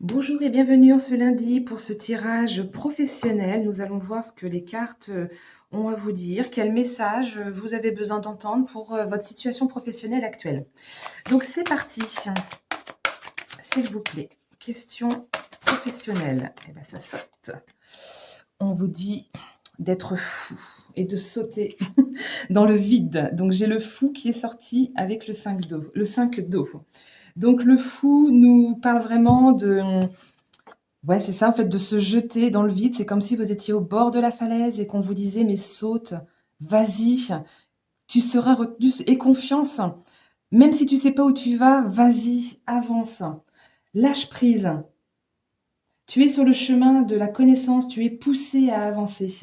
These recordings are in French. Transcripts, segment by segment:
Bonjour et bienvenue en ce lundi pour ce tirage professionnel. Nous allons voir ce que les cartes ont à vous dire, quel message vous avez besoin d'entendre pour votre situation professionnelle actuelle. Donc c'est parti, s'il vous plaît. Question professionnelle. Eh bien ça saute. On vous dit d'être fou et de sauter dans le vide. Donc j'ai le fou qui est sorti avec le 5 d'eau. Le 5 d'eau. Donc le fou nous parle vraiment de... Ouais, c'est ça, en fait, de se jeter dans le vide. C'est comme si vous étiez au bord de la falaise et qu'on vous disait, mais saute, vas-y, tu seras retenu. Et confiance, même si tu sais pas où tu vas, vas-y, avance, lâche prise. Tu es sur le chemin de la connaissance, tu es poussé à avancer.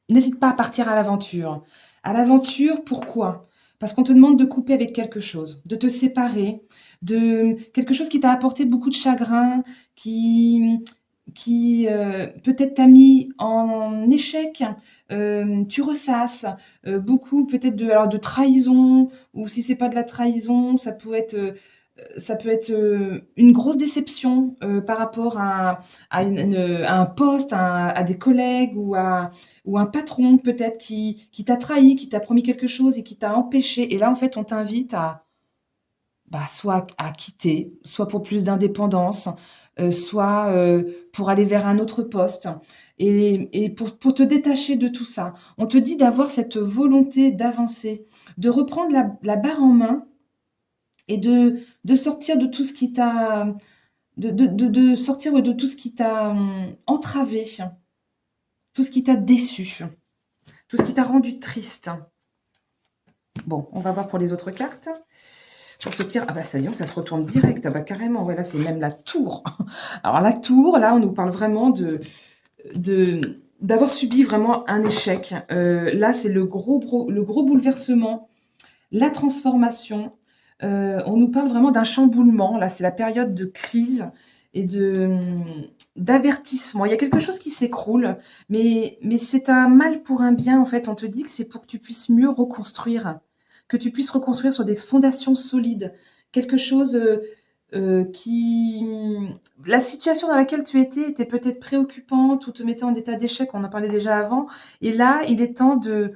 N'hésite pas à partir à l'aventure. À l'aventure, pourquoi? Parce qu'on te demande de couper avec quelque chose, de te séparer, de quelque chose qui t'a apporté beaucoup de chagrin, qui peut-être t'a mis en échec. Tu ressasses beaucoup peut-être de trahison, ou si c'est pas de la trahison, ça peut être une grosse déception par rapport à un poste, à des collègues ou un patron peut-être qui t'a trahi, qui t'a promis quelque chose et qui t'a empêché. Et là, en fait, on t'invite à soit à quitter, soit pour plus d'indépendance, soit pour aller vers un autre poste. Et pour te détacher de tout ça, on te dit d'avoir cette volonté d'avancer, de reprendre la barre en main et de sortir de tout ce qui t'a de sortir de tout ce qui t'a entravé, tout ce qui t'a déçu, tout ce qui t'a rendu triste. Bon, on va voir pour les autres cartes. Pour se dire, ah bah ça y est, ça se retourne direct, ah bah carrément, ouais, là c'est même la tour. Alors la tour, là on nous parle vraiment d'avoir subi vraiment un échec. Là c'est le gros bouleversement, la transformation. On nous parle vraiment d'un chamboulement. Là, c'est la période de crise et d'avertissement. Il y a quelque chose qui s'écroule, mais c'est un mal pour un bien. En fait, on te dit que c'est pour que tu puisses mieux reconstruire, que tu puisses reconstruire sur des fondations solides. Quelque chose qui... La situation dans laquelle tu étais était peut-être préoccupante ou te mettait en état d'échec, on en parlait déjà avant. Et là, il est temps de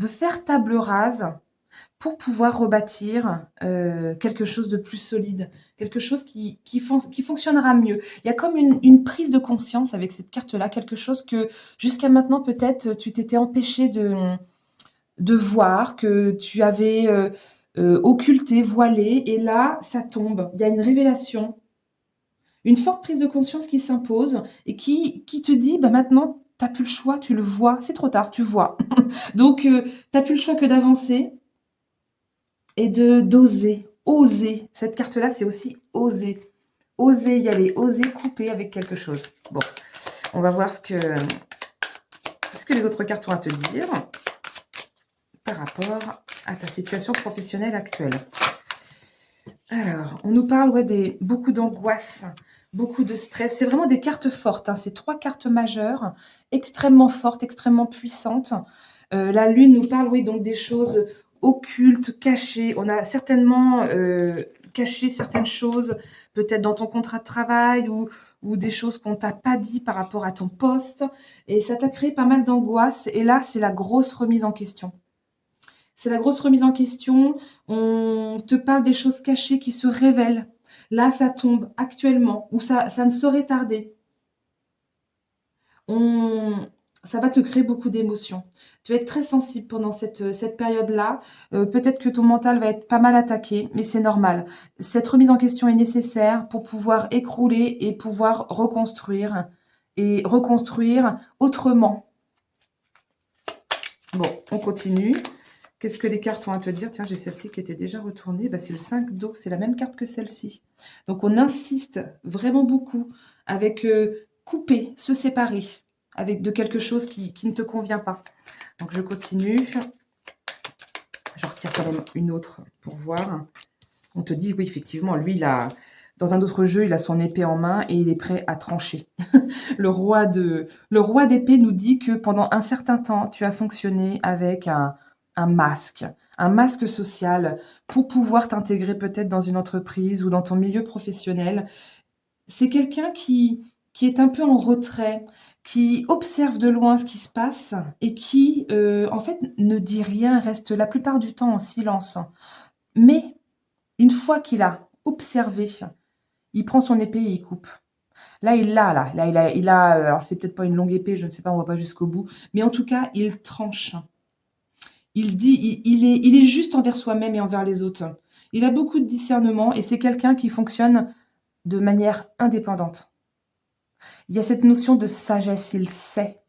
faire table rase pour pouvoir rebâtir quelque chose de plus solide, quelque chose qui fonctionnera mieux. Il y a comme une prise de conscience avec cette carte-là, quelque chose que jusqu'à maintenant peut-être tu t'étais empêché de voir, que tu avais occulté, voilé, et là ça tombe. Il y a une révélation, une forte prise de conscience qui s'impose et qui te dit, bah maintenant, tu n'as plus le choix, tu le vois, c'est trop tard, tu vois. Donc, tu n'as plus le choix que d'avancer, et de d'oser, oser. Cette carte-là, c'est aussi oser. Oser y aller, oser couper avec quelque chose. Bon, on va voir ce que les autres cartes ont à te dire par rapport à ta situation professionnelle actuelle. Alors, on nous parle beaucoup d'angoisse, beaucoup de stress. C'est vraiment des cartes fortes, hein. C'est 3 cartes majeures, extrêmement fortes, extrêmement puissantes. La lune nous parle, oui, donc des choses occultes, cachées. On a certainement caché certaines choses, peut-être dans ton contrat de travail ou des choses qu'on t'a pas dit par rapport à ton poste. Et ça t'a créé pas mal d'angoisse. Et là, c'est la grosse remise en question. C'est la grosse remise en question. On te parle des choses cachées qui se révèlent. Là, ça tombe actuellement, ou ça ne saurait tarder. On Ça va te créer beaucoup d'émotions. Tu vas être très sensible pendant cette période-là. Peut-être que ton mental va être pas mal attaqué, mais c'est normal. Cette remise en question est nécessaire pour pouvoir écrouler et pouvoir reconstruire et reconstruire autrement. Bon, on continue. Qu'est-ce que les cartes ont à te dire? Tiens, j'ai celle-ci qui était déjà retournée. Bah, c'est le 5 d'eau, c'est la même carte que celle-ci. Donc, on insiste vraiment beaucoup avec couper, se séparer avec de quelque chose qui ne te convient pas. Donc, je continue. Je retire quand même une autre pour voir. On te dit, oui, effectivement, lui, dans un autre jeu, il a son épée en main et il est prêt à trancher. Le roi d'épée nous dit que pendant un certain temps, tu as fonctionné avec un masque social pour pouvoir t'intégrer peut-être dans une entreprise ou dans ton milieu professionnel. C'est quelqu'un qui est un peu en retrait, qui observe de loin ce qui se passe et qui, en fait, ne dit rien, reste la plupart du temps en silence. Mais une fois qu'il a observé, il prend son épée et il coupe. Là, alors c'est peut-être pas une longue épée, je ne sais pas, on va pas jusqu'au bout, mais en tout cas, il tranche. Il est juste envers soi-même et envers les autres. Il a beaucoup de discernement et c'est quelqu'un qui fonctionne de manière indépendante. Il y a cette notion de sagesse, il sait.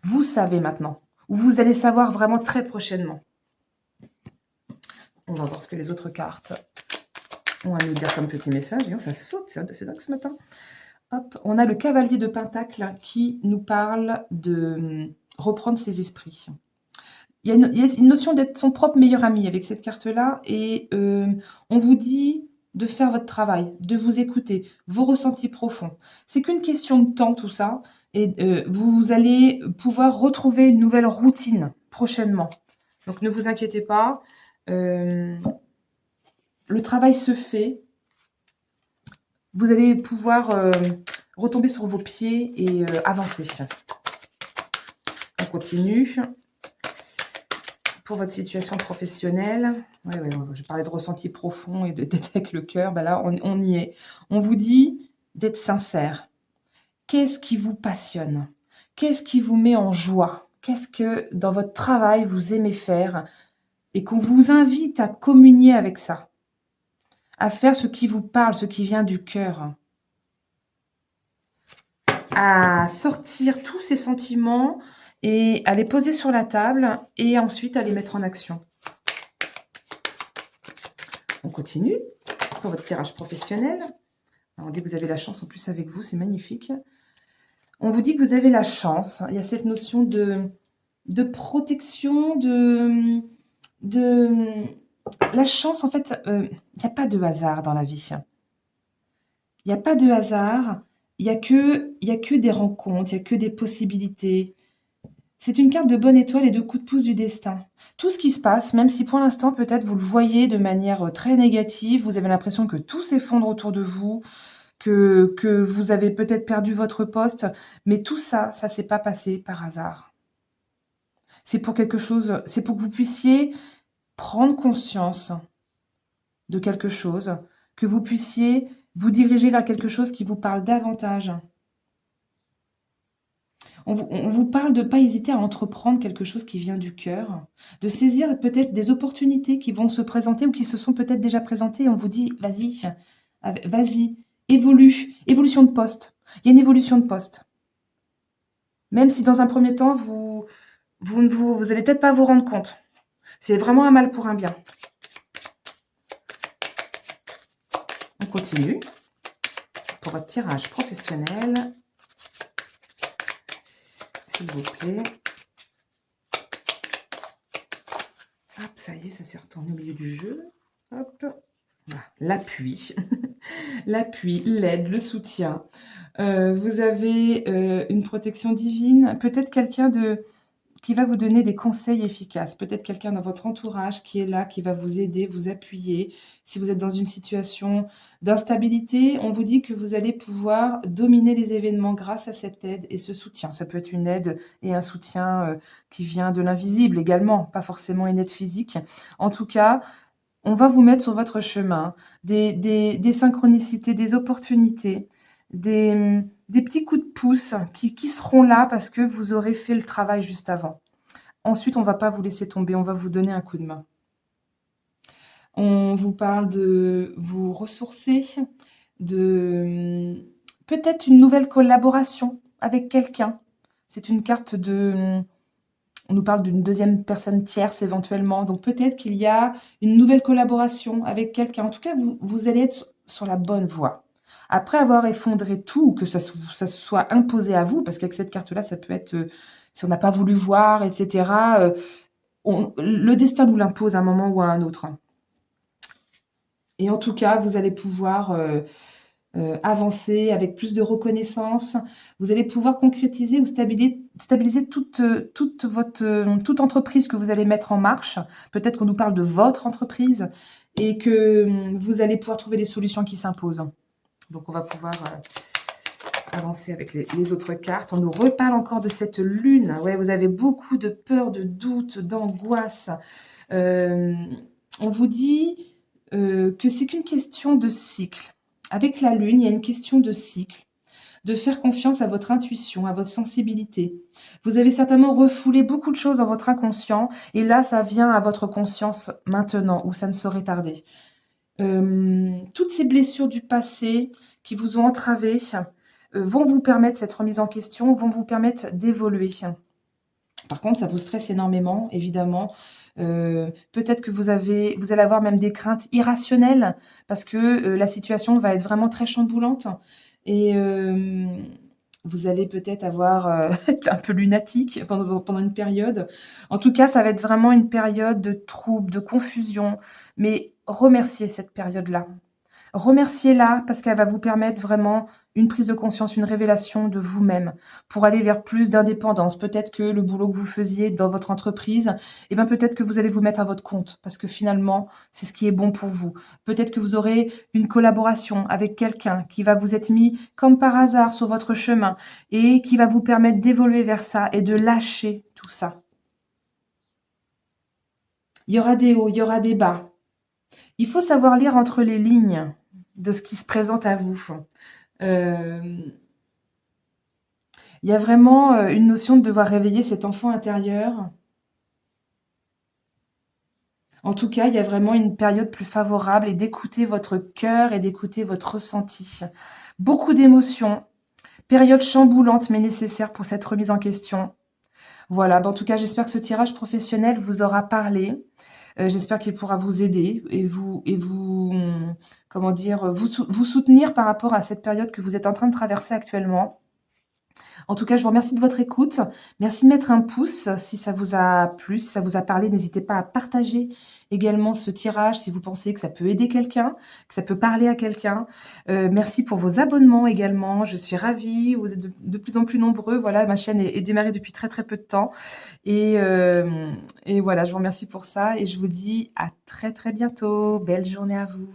Vous savez maintenant, ou vous allez savoir vraiment très prochainement. On va voir ce que les autres cartes ont à nous dire comme petit message. Et ça saute, c'est dingue ce matin. Hop, on a le cavalier de Pentacle qui nous parle de reprendre ses esprits. Il y a une notion d'être son propre meilleur ami avec cette carte-là et on vous dit de faire votre travail, de vous écouter, vos ressentis profonds. C'est qu'une question de temps tout ça et vous allez pouvoir retrouver une nouvelle routine prochainement. Donc ne vous inquiétez pas, le travail se fait. Vous allez pouvoir retomber sur vos pieds et avancer. On continue. Pour votre situation professionnelle, je parlais de ressenti profond et d'être avec le cœur, ben là, on y est. On vous dit d'être sincère. Qu'est-ce qui vous passionne? Qu'est-ce qui vous met en joie? Qu'est-ce que dans votre travail vous aimez faire? Et qu'on vous invite à communier avec ça, à faire ce qui vous parle, ce qui vient du cœur, à sortir tous ces sentiments et à les poser sur la table et ensuite à les mettre en action. On continue pour votre tirage professionnel. Alors, on dit que vous avez la chance en plus avec vous, c'est magnifique. On vous dit que vous avez la chance. Il y a cette notion de protection, la chance, en fait, il n'y a pas de hasard dans la vie. Il n'y a pas de hasard, il n'y a que des rencontres, il n'y a que des possibilités. C'est une carte de bonne étoile et de coup de pouce du destin. Tout ce qui se passe, même si pour l'instant peut-être vous le voyez de manière très négative, vous avez l'impression que tout s'effondre autour de vous, que vous avez peut-être perdu votre poste, mais tout ça, ça s'est pas passé par hasard. C'est pour quelque chose, c'est pour que vous puissiez prendre conscience de quelque chose, que vous puissiez vous diriger vers quelque chose qui vous parle davantage. On vous parle de ne pas hésiter à entreprendre quelque chose qui vient du cœur, de saisir peut-être des opportunités qui vont se présenter ou qui se sont peut-être déjà présentées. On vous dit, vas-y, évolue, évolution de poste. Il y a une évolution de poste. Même si dans un premier temps, vous allez peut-être pas vous rendre compte. C'est vraiment un mal pour un bien. On continue pour votre tirage professionnel. S'il vous plaît. Hop, ça y est, ça s'est retourné au milieu du jeu. Hop, voilà, l'appui. L'appui, l'aide, le soutien. Vous avez une protection divine. Peut-être quelqu'un qui va vous donner des conseils efficaces. Peut-être quelqu'un dans votre entourage qui est là, qui va vous aider, vous appuyer. Si vous êtes dans une situation d'instabilité, on vous dit que vous allez pouvoir dominer les événements grâce à cette aide et ce soutien. Ça peut être une aide et un soutien qui vient de l'invisible également, pas forcément une aide physique. En tout cas, on va vous mettre sur votre chemin des synchronicités, des opportunités, des petits coups de pouce qui seront là parce que vous aurez fait le travail juste avant. Ensuite, on ne va pas vous laisser tomber, on va vous donner un coup de main. On vous parle de vous ressourcer, de peut-être une nouvelle collaboration avec quelqu'un. C'est une carte on nous parle d'une deuxième personne tierce éventuellement. Donc peut-être qu'il y a une nouvelle collaboration avec quelqu'un. En tout cas, vous allez être sur la bonne voie. Après avoir effondré tout, ou que ça se soit imposé à vous, parce qu'avec cette carte-là, ça peut être, si on n'a pas voulu voir, etc., le destin nous l'impose à un moment ou à un autre. Et en tout cas, vous allez pouvoir avancer avec plus de reconnaissance. Vous allez pouvoir concrétiser ou stabiliser toute entreprise que vous allez mettre en marche. Peut-être qu'on nous parle de votre entreprise et que vous allez pouvoir trouver des solutions qui s'imposent. Donc on va pouvoir avancer avec les autres cartes. On nous reparle encore de cette lune. Ouais, vous avez beaucoup de peur, de doute, d'angoisse. Euh, on vous dit que c'est qu'une question de cycle. Avec la lune, il y a une question de cycle, de faire confiance à votre intuition, à votre sensibilité. Vous avez certainement refoulé beaucoup de choses dans votre inconscient et là, ça vient à votre conscience maintenant ou ça ne saurait tarder. Toutes ces blessures du passé qui vous ont entravé vont vous permettre cette remise en question, vont vous permettre d'évoluer. Par contre, ça vous stresse énormément, évidemment. Peut-être que vous allez avoir même des craintes irrationnelles parce que la situation va être vraiment très chamboulante et vous allez peut-être avoir être un peu lunatique pendant une période. En tout cas, ça va être vraiment une période de trouble, de confusion, mais remerciez cette période-là. Remerciez-la parce qu'elle va vous permettre vraiment une prise de conscience, une révélation de vous-même pour aller vers plus d'indépendance. Peut-être que le boulot que vous faisiez dans votre entreprise, eh ben peut-être que vous allez vous mettre à votre compte parce que finalement, c'est ce qui est bon pour vous. Peut-être que vous aurez une collaboration avec quelqu'un qui va vous être mis comme par hasard sur votre chemin et qui va vous permettre d'évoluer vers ça et de lâcher tout ça. Il y aura des hauts, il y aura des bas. Il faut savoir lire entre les lignes de ce qui se présente à vous. Euh, il y a vraiment une notion de devoir réveiller cet enfant intérieur. En tout cas, il y a vraiment une période plus favorable et d'écouter votre cœur et d'écouter votre ressenti. Beaucoup d'émotions, période chamboulante mais nécessaire pour cette remise en question. Voilà, en tout cas, j'espère que ce tirage professionnel vous aura parlé. J'espère qu'il pourra vous aider et comment dire, vous soutenir par rapport à cette période que vous êtes en train de traverser actuellement. En tout cas, je vous remercie de votre écoute. Merci de mettre un pouce si ça vous a plu, si ça vous a parlé. N'hésitez pas à partager également ce tirage si vous pensez que ça peut aider quelqu'un, que ça peut parler à quelqu'un. Merci pour vos abonnements également. Je suis ravie. Vous êtes de plus en plus nombreux. Voilà, ma chaîne est démarrée depuis très très peu de temps. Et voilà, je vous remercie pour ça et je vous dis à très très bientôt. Belle journée à vous.